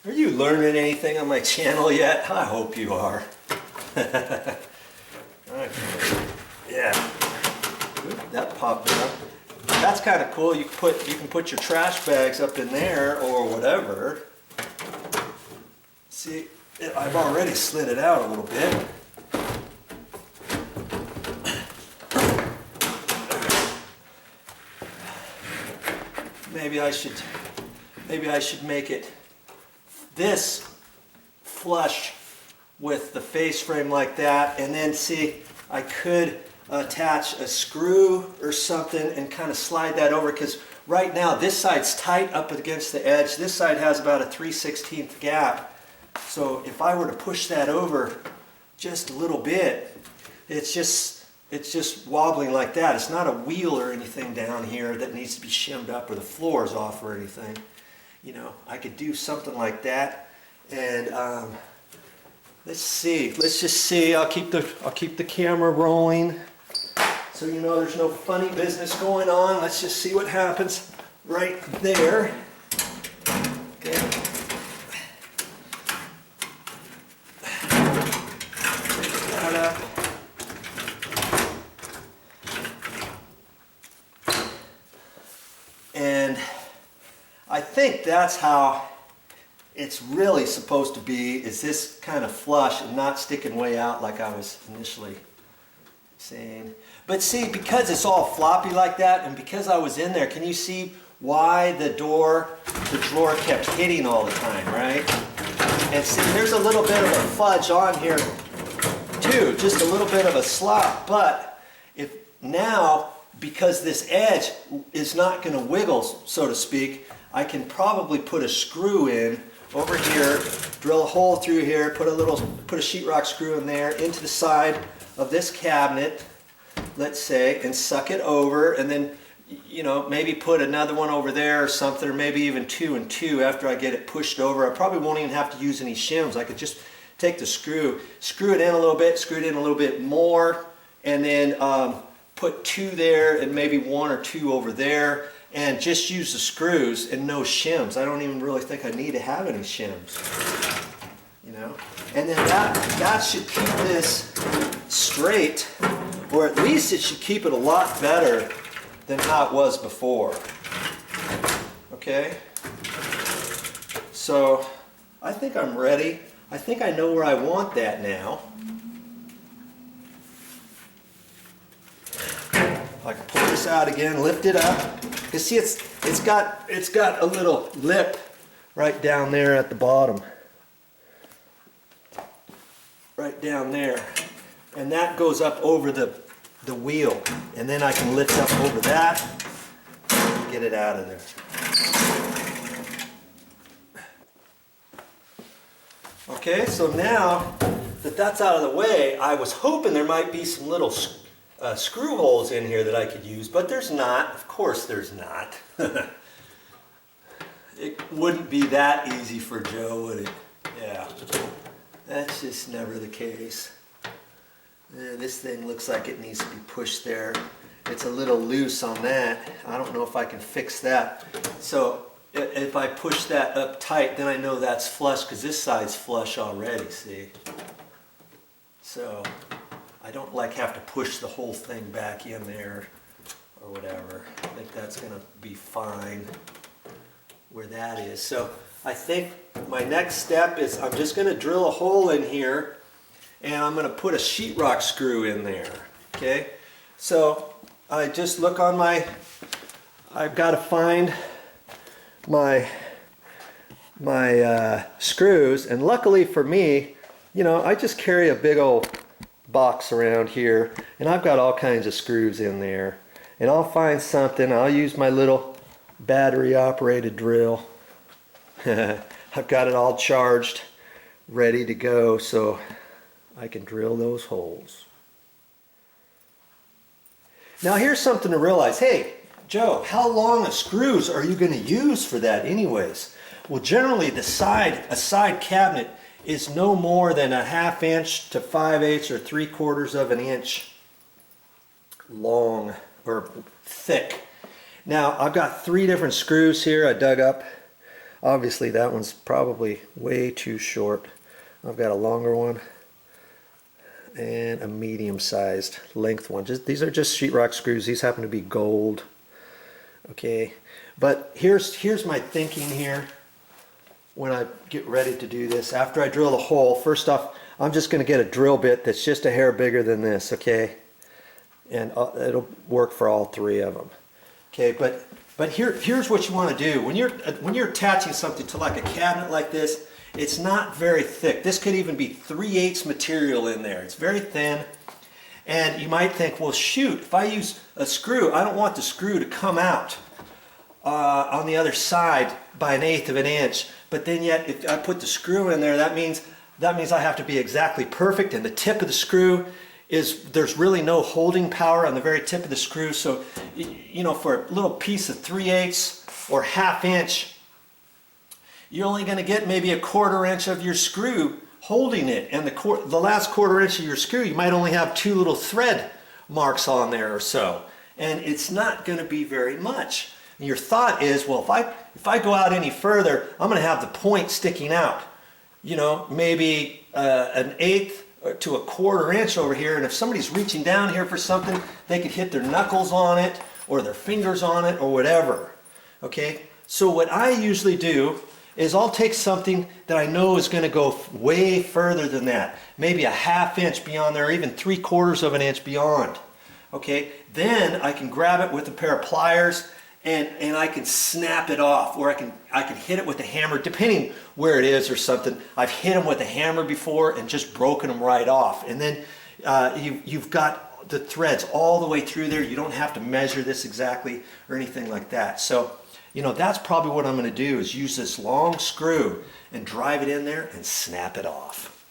Are you learning anything on my channel yet? I hope you are. Okay. Yeah. Oop, that popped up. That's kind of cool. You can put your trash bags up in there or whatever. See, I've already slid it out a little bit. Maybe I should make it this flush with the face frame like that, and then see, I could attach a screw or something and kind of slide that over, because right now this side's tight up against the edge. This side has about a 3/16 gap. So if I were to push that over just a little bit, it's just wobbling like that. It's not a wheel or anything down here that needs to be shimmed up or the floor is off or anything. You know, I could do something like that. And let's see. Let's just see. I'll keep the camera rolling, so you know there's no funny business going on. Let's just see what happens right there. Okay. And I think that's how it's really supposed to be, is this kind of flush and not sticking way out like I was initially saying. But see, because it's all floppy like that, and because I was in there, can you see why the drawer kept hitting all the time, right? And see, there's a little bit of a fudge on here too, just a little bit of a slop. But if now, because this edge is not going to wiggle, so to speak, I can probably put a screw in over here, drill a hole through here, put a sheetrock screw in there into the side of this cabinet, let's say, and suck it over, and then, you know, maybe put another one over there or something, or maybe even 2 and 2 after I get it pushed over. I probably won't even have to use any shims. I could just take the screw it in a little bit, screw it in a little bit more, and then put 2 there and maybe 1 or 2 over there, and just use the screws and no shims. I don't even really think I need to have any shims, you know. And then that should keep this straight, or at least it should keep it a lot better than how it was before. Okay? So I think I'm ready. I think I know where I want that now. I can pull this out again, lift it up. You see, it's got a little lip right down there at the bottom, right down there, and that goes up over the wheel, and then I can lift up over that and get it out of there. Okay, so now that that's out of the way, I was hoping there might be some little screw holes in here that I could use, but there's not. Of course there's not. It wouldn't be that easy for Joe, would it? Yeah, that's just never the case. This thing looks like it needs to be pushed there. It's a little loose on that. I don't know if I can fix that. So if I push that up tight, then I know that's flush, because this side's flush already, see? So I don't have to push the whole thing back in there or whatever. I think that's going to be fine where that is. So I think my next step is I'm just going to drill a hole in here, and I'm going to put a sheetrock screw in there. Okay? So I just look on I've got to find my screws, and luckily for me, you know, I just carry a big old box around here, and I've got all kinds of screws in there, and I'll find something. I'll use my little battery operated drill. I've got it all charged, ready to go, so I can drill those holes. Now here's something to realize. Hey Joe, how long of screws are you going to use for that anyways? Well, generally a side cabinet is no more than a 1/2 inch to 5/8 or 3/4 of an inch long or thick. Now I've got 3 different screws here I dug up. Obviously that one's probably way too short. I've got a longer one and a medium-sized length one. These are just sheetrock screws. These happen to be gold. Okay, but here's my thinking here when I get ready to do this. After I drill the hole, first off, I'm just going to get a drill bit that's just a hair bigger than this, okay? And it'll work for all three of them. Okay, but here's what you want to do. When you're attaching something to like a cabinet like this, it's not very thick. This could even be 3/8 material in there. It's very thin. And you might think, well, shoot, if I use a screw, I don't want the screw to come out on the other side by 1/8 of an inch. But then yet, if I put the screw in there, that means I have to be exactly perfect. And the tip of the screw there's really no holding power on the very tip of the screw. So, you know, for a little piece of 3/8 or 1/2 inch, you're only going to get maybe a 1/4 inch of your screw holding it. And the last 1/4 inch of your screw, you might only have 2 little thread marks on there or so. And it's not going to be very much. And your thought is, well, if I go out any further, I'm going to have the point sticking out. You know, maybe 1/8 to a 1/4 inch over here. And if somebody's reaching down here for something, they could hit their knuckles on it or their fingers on it or whatever. Okay, so what I usually do is I'll take something that I know is going to go way further than that, maybe a 1/2 inch beyond there, even 3/4 of an inch beyond. Okay, then I can grab it with a pair of pliers and I can snap it off, or I can hit it with a hammer, depending where it is or something. I've hit them with a hammer before and just broken them right off. And then you've got the threads all the way through there. You don't have to measure this exactly or anything like that. So, you know, that's probably what I'm going to do, is use this long screw and drive it in there and snap it off.